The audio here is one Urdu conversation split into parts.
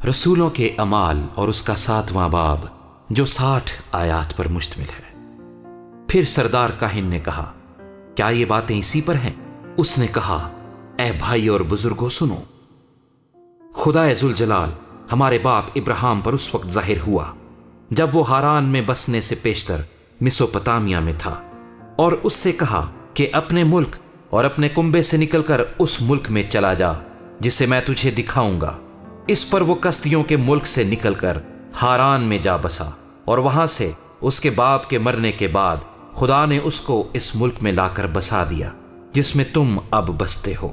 رسولوں کے اعمال اور اس کا 7واں باب جو 60 آیات پر مشتمل ہے۔ پھر سردار کاہن نے کہا، کیا یہ باتیں اسی پر ہیں؟ اس نے کہا، اے بھائی اور بزرگوں سنو، خدا ذوالجلال ہمارے باپ ابراہیم پر اس وقت ظاہر ہوا جب وہ ہاران میں بسنے سے پیشتر میسوپوٹامیہ میں تھا، اور اس سے کہا کہ اپنے ملک اور اپنے کنبے سے نکل کر اس ملک میں چلا جا جسے میں تجھے دکھاؤں گا۔ اس پر وہ کسدیوں کے ملک سے نکل کر ہاران میں جا بسا، اور وہاں سے اس کے باپ کے مرنے کے بعد خدا نے اس کو اس ملک میں لا کر بسا دیا جس میں تم اب بستے ہو،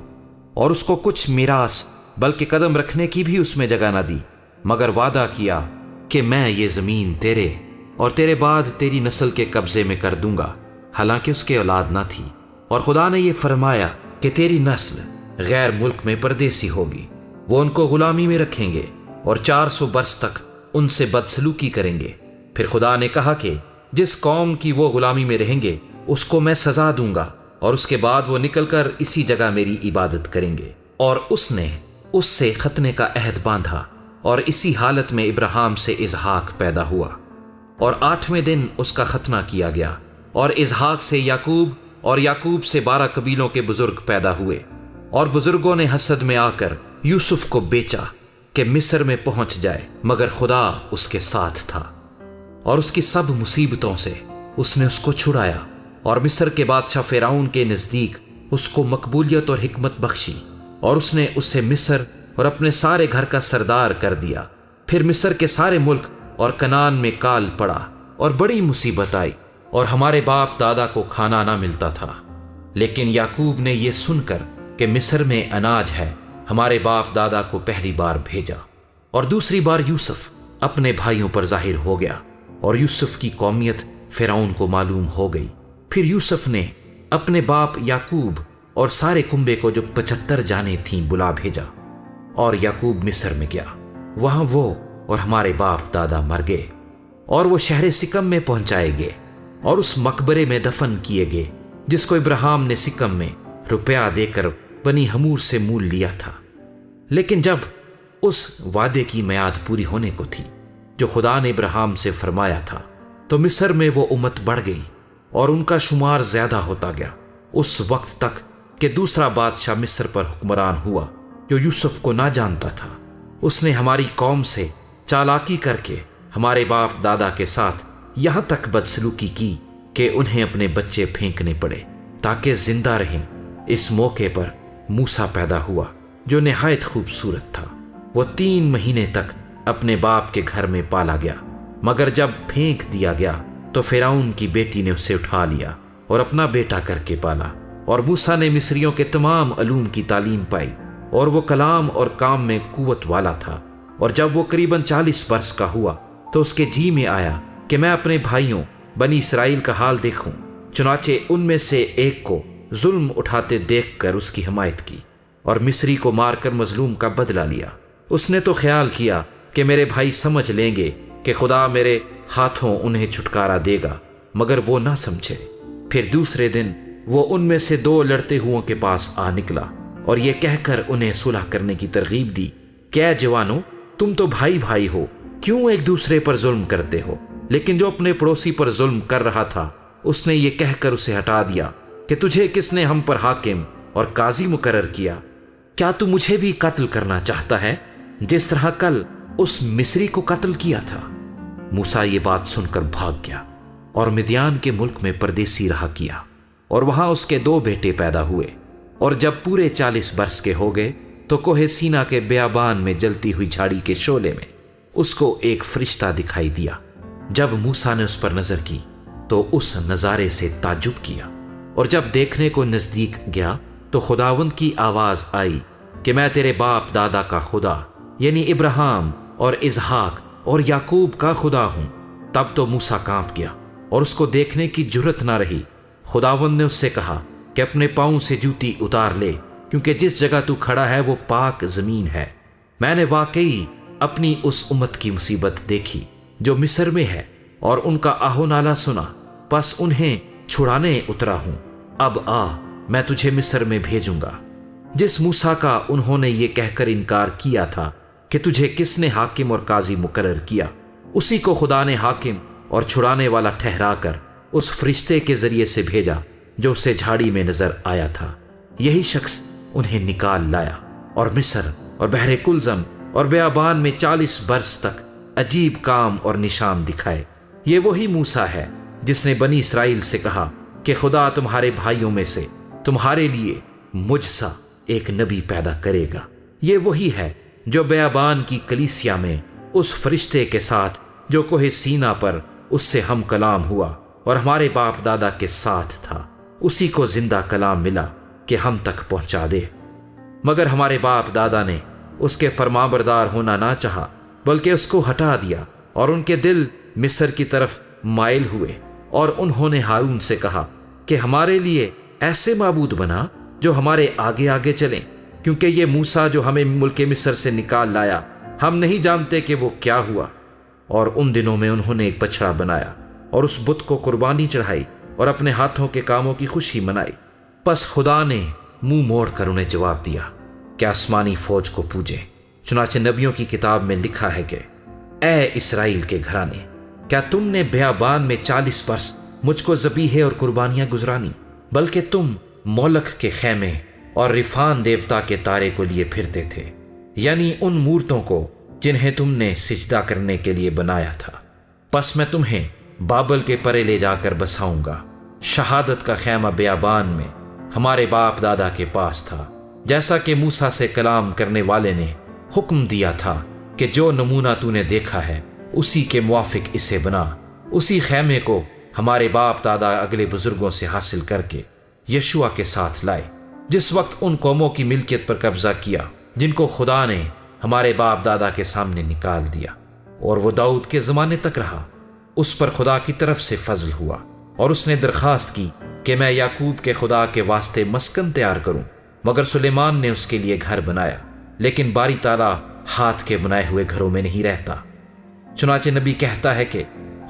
اور اس کو کچھ میراث بلکہ قدم رکھنے کی بھی اس میں جگہ نہ دی، مگر وعدہ کیا کہ میں یہ زمین تیرے اور تیرے بعد تیری نسل کے قبضے میں کر دوں گا، حالانکہ اس کے اولاد نہ تھی۔ اور خدا نے یہ فرمایا کہ تیری نسل غیر ملک میں پردیسی ہوگی، وہ ان کو غلامی میں رکھیں گے اور 400 برس تک ان سے بدسلوکی کریں گے۔ پھر خدا نے کہا کہ جس قوم کی وہ غلامی میں رہیں گے اس کو میں سزا دوں گا، اور اس کے بعد وہ نکل کر اسی جگہ میری عبادت کریں گے۔ اور اس نے اس سے ختنے کا عہد باندھا، اور اسی حالت میں ابراہیم سے اسحاق پیدا ہوا، اور 8ویں دن اس کا ختنہ کیا گیا، اور اسحاق سے یعقوب، اور یعقوب سے 12 قبیلوں کے بزرگ پیدا ہوئے۔ اور بزرگوں نے حسد میں آ کر یوسف کو بیچا کہ مصر میں پہنچ جائے، مگر خدا اس کے ساتھ تھا، اور اس کی سب مصیبتوں سے اس نے اس کو چھڑایا، اور مصر کے بادشاہ فرعون کے نزدیک اس کو مقبولیت اور حکمت بخشی، اور اس نے اسے مصر اور اپنے سارے گھر کا سردار کر دیا۔ پھر مصر کے سارے ملک اور کنعان میں کال پڑا، اور بڑی مصیبت آئی، اور ہمارے باپ دادا کو کھانا نہ ملتا تھا۔ لیکن یعقوب نے یہ سن کر کہ مصر میں اناج ہے، ہمارے باپ دادا کو پہلی بار بھیجا۔ اور دوسری بار یوسف اپنے بھائیوں پر ظاہر ہو گیا، اور یوسف کی قومیت فرعون کو معلوم ہو گئی۔ پھر یوسف نے اپنے باپ یعقوب اور سارے کنبے کو جو 75 جانیں تھیں بلا بھیجا، اور یعقوب مصر میں گیا۔ وہاں وہ اور ہمارے باپ دادا مر گئے، اور وہ شہر سکم میں پہنچائے گئے، اور اس مقبرے میں دفن کیے گئے جس کو ابراہیم نے سکم میں روپیہ دے کر بنی حمور سے مول لیا تھا۔ لیکن جب اس وعدے کی میعاد پوری ہونے کو تھی جو خدا نے ابراہیم سے فرمایا تھا، تو مصر میں وہ امت بڑھ گئی، اور ان کا شمار زیادہ ہوتا گیا، اس وقت تک کہ دوسرا بادشاہ مصر پر حکمران ہوا جو یوسف کو نہ جانتا تھا۔ اس نے ہماری قوم سے چالاکی کر کے ہمارے باپ دادا کے ساتھ یہاں تک بدسلوکی کی کہ انہیں اپنے بچے پھینکنے پڑے تاکہ زندہ رہیں۔ اس موقع پر موسیٰ پیدا ہوا جو نہایت خوبصورت تھا، وہ 3 مہینے تک اپنے باپ کے گھر میں پالا گیا، مگر جب پھینک دیا گیا تو فرعون کی بیٹی نے اسے اٹھا لیا اور اپنا بیٹا کر کے پالا۔ اور موسیٰ نے مصریوں کے تمام علوم کی تعلیم پائی، اور وہ کلام اور کام میں قوت والا تھا۔ اور جب وہ قریباً 40 برس کا ہوا تو اس کے جی میں آیا کہ میں اپنے بھائیوں بنی اسرائیل کا حال دیکھوں، چنانچہ ان میں سے ایک کو ظلم اٹھاتے دیکھ کر اس کی حمایت کی، اور مصری کو مار کر مظلوم کا بدلہ لیا۔ اس نے تو خیال کیا کہ میرے بھائی سمجھ لیں گے کہ خدا میرے ہاتھوں انہیں چھٹکارا دے گا، مگر وہ نہ سمجھے۔ پھر دوسرے دن وہ ان میں سے 2 لڑتے ہوئوں کے پاس آ نکلا، اور یہ کہہ کر انہیں صلح کرنے کی ترغیب دی کہ اے جوانو، تم تو بھائی بھائی ہو، کیوں ایک دوسرے پر ظلم کرتے ہو؟ لیکن جو اپنے پڑوسی پر ظلم کر رہا تھا اس نے یہ کہہ کر اسے ہٹا دیا کہ تجھے کس نے ہم پر حاکم اور قاضی مقرر کیا؟ کیا تو مجھے بھی قتل کرنا چاہتا ہے جس طرح کل اس مصری کو قتل کیا تھا؟ موسیٰ یہ بات سن کر بھاگ گیا اور مدیان کے ملک میں پردیسی رہا کیا، اور وہاں اس کے 2 بیٹے پیدا ہوئے۔ اور جب پورے 40 برس کے ہو گئے تو کوہ سینا کے بیابان میں جلتی ہوئی جھاڑی کے شعلے میں اس کو ایک فرشتہ دکھائی دیا۔ جب موسیٰ نے اس پر نظر کی تو اس نظارے سے تعجب کیا، اور جب دیکھنے کو نزدیک گیا تو خداوند کی آواز آئی کہ میں تیرے باپ دادا کا خدا یعنی ابراہیم اور اسحاق اور یعقوب کا خدا ہوں۔ تب تو موسیٰ کانپ گیا اور اس کو دیکھنے کی جرت نہ رہی۔ خداوند نے اس سے کہا کہ اپنے پاؤں سے جوتی اتار لے، کیونکہ جس جگہ تو کھڑا ہے وہ پاک زمین ہے۔ میں نے واقعی اپنی اس امت کی مصیبت دیکھی جو مصر میں ہے، اور ان کا آہو نالہ سنا، پس انہیں چھڑانے اترا ہوں۔ اب آ، میں تجھے مصر میں بھیجوں گا۔ جس موسیٰ کا انہوں نے یہ کہہ کر انکار کیا تھا کہ تجھے کس نے حاکم اور قاضی مقرر کیا؟ اسی کو خدا نے حاکم اور چھڑانے والا ٹھہرا کر اس فرشتے کے ذریعے سے بھیجا جو اسے جھاڑی میں نظر آیا تھا۔ یہی شخص انہیں نکال لایا اور مصر اور بحر کلزم اور بیابان میں 40 برس تک عجیب کام اور نشان دکھائے۔ یہ وہی موسیٰ ہے جس نے بنی اسرائیل سے کہا کہ خدا تمہارے بھائیوں میں سے تمہارے لیے مجھ سا ایک نبی پیدا کرے گا۔ یہ وہی ہے جو بیابان کی کلیسیا میں اس فرشتے کے ساتھ جو کوہ سینا پر اس سے ہم کلام ہوا اور ہمارے باپ دادا کے ساتھ تھا، اسی کو زندہ کلام ملا کہ ہم تک پہنچا دے۔ مگر ہمارے باپ دادا نے اس کے فرمانبردار ہونا نہ چاہا، بلکہ اس کو ہٹا دیا، اور ان کے دل مصر کی طرف مائل ہوئے، اور انہوں نے ہارون سے کہا کہ ہمارے لیے ایسے معبود بنا جو ہمارے آگے آگے چلیں، کیونکہ یہ موسیٰ جو ہمیں ملک مصر سے نکال لایا، ہم نہیں جانتے کہ وہ کیا ہوا۔ اور ان دنوں میں انہوں نے ایک بچڑا بنایا اور اس بت کو قربانی چڑھائی اور اپنے ہاتھوں کے کاموں کی خوشی منائی۔ پس خدا نے منہ موڑ کر انہیں جواب دیا کہ آسمانی فوج کو پوجیں۔ چنانچہ نبیوں کی کتاب میں لکھا ہے کہ اے اسرائیل کے گھرانے، کیا تم نے بیابان میں 40 برس مجھ کو ذبیحے اور قربانیاں گزرانی؟ بلکہ تم مولک کے خیمے اور رفان دیوتا کے تارے کو لیے پھرتے تھے، یعنی ان مورتوں کو جنہیں تم نے سجدہ کرنے کے لیے بنایا تھا۔ پس میں تمہیں بابل کے پرے لے جا کر بساؤں گا۔ شہادت کا خیمہ بیابان میں ہمارے باپ دادا کے پاس تھا، جیسا کہ موسیٰ سے کلام کرنے والے نے حکم دیا تھا کہ جو نمونہ تو نے دیکھا ہے اسی کے موافق اسے بنا۔ اسی خیمے کو ہمارے باپ دادا اگلے بزرگوں سے حاصل کر کے یشوع کے ساتھ لائے، جس وقت ان قوموں کی ملکیت پر قبضہ کیا جن کو خدا نے ہمارے باپ دادا کے سامنے نکال دیا، اور وہ داؤد کے زمانے تک رہا۔ اس پر خدا کی طرف سے فضل ہوا، اور اس نے درخواست کی کہ میں یعقوب کے خدا کے واسطے مسکن تیار کروں، مگر سلیمان نے اس کے لیے گھر بنایا، لیکن باری تعالیٰ ہاتھ کے بنائے ہوئے گھروں میں نہیں رہتا۔ چنانچہ نبی کہتا ہے کہ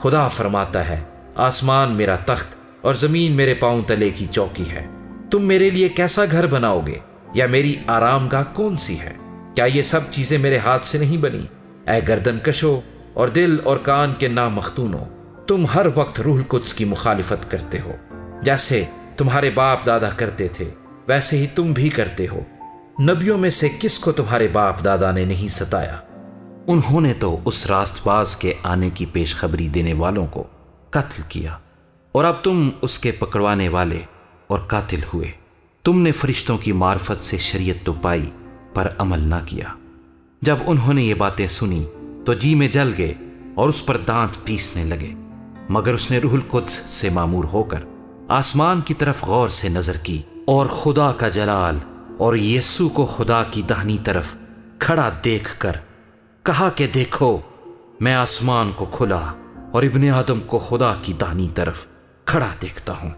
خدا فرماتا ہے، آسمان میرا تخت اور زمین میرے پاؤں تلے کی چوکی ہے، تم میرے لیے کیسا گھر بناؤ گے، یا میری آرام گاہ کون سی ہے؟ کیا یہ سب چیزیں میرے ہاتھ سے نہیں بنی؟ اے گردن کشو اور دل اور کان کے نامختونو، تم ہر وقت روح القدس کی مخالفت کرتے ہو، جیسے تمہارے باپ دادا کرتے تھے ویسے ہی تم بھی کرتے ہو۔ نبیوں میں سے کس کو تمہارے باپ دادا نے نہیں ستایا؟ انہوں نے تو اس راست باز کے آنے کی پیشخبری دینے والوں کو قتل کیا، اور اب تم اس کے پکڑوانے والے اور قاتل ہوئے۔ تم نے فرشتوں کی معرفت سے شریعت تو پائی پر عمل نہ کیا۔ جب انہوں نے یہ باتیں سنی تو جی میں جل گئے اور اس پر دانت پیسنے لگے، مگر اس نے روح القدس سے معمور ہو کر آسمان کی طرف غور سے نظر کی، اور خدا کا جلال اور یسوع کو خدا کی داہنی طرف کھڑا دیکھ کر کہا کہ دیکھو، میں آسمان کو کھلا اور ابن آدم کو خدا کی داہنی طرف کھڑا دیکھتا ہوں۔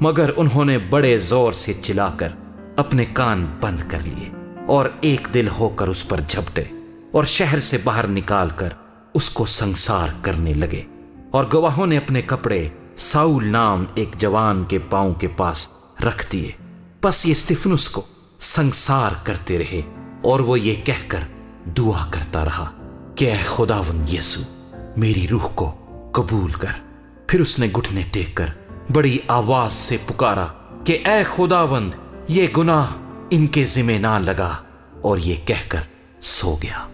مگر انہوں نے بڑے زور سے چلا کر اپنے کان بند کر لیے، اور ایک دل ہو کر اس پر جھپٹے، اور شہر سے باہر نکال کر اس کو سنسار کرنے لگے۔ اور گواہوں نے اپنے کپڑے ساؤل نام ایک جوان کے پاؤں کے پاس رکھ دیے۔ پس یہ استفنس کو سنسار کرتے رہے، اور وہ یہ کہہ کر دعا کرتا رہا کہ اے خداوند یسوع، میری روح کو قبول کر۔ پھر اس نے گھٹنے ٹیک کر بڑی آواز سے پکارا کہ اے خداوند، یہ گناہ ان کے ذمہ نہ لگا، اور یہ کہہ کر سو گیا۔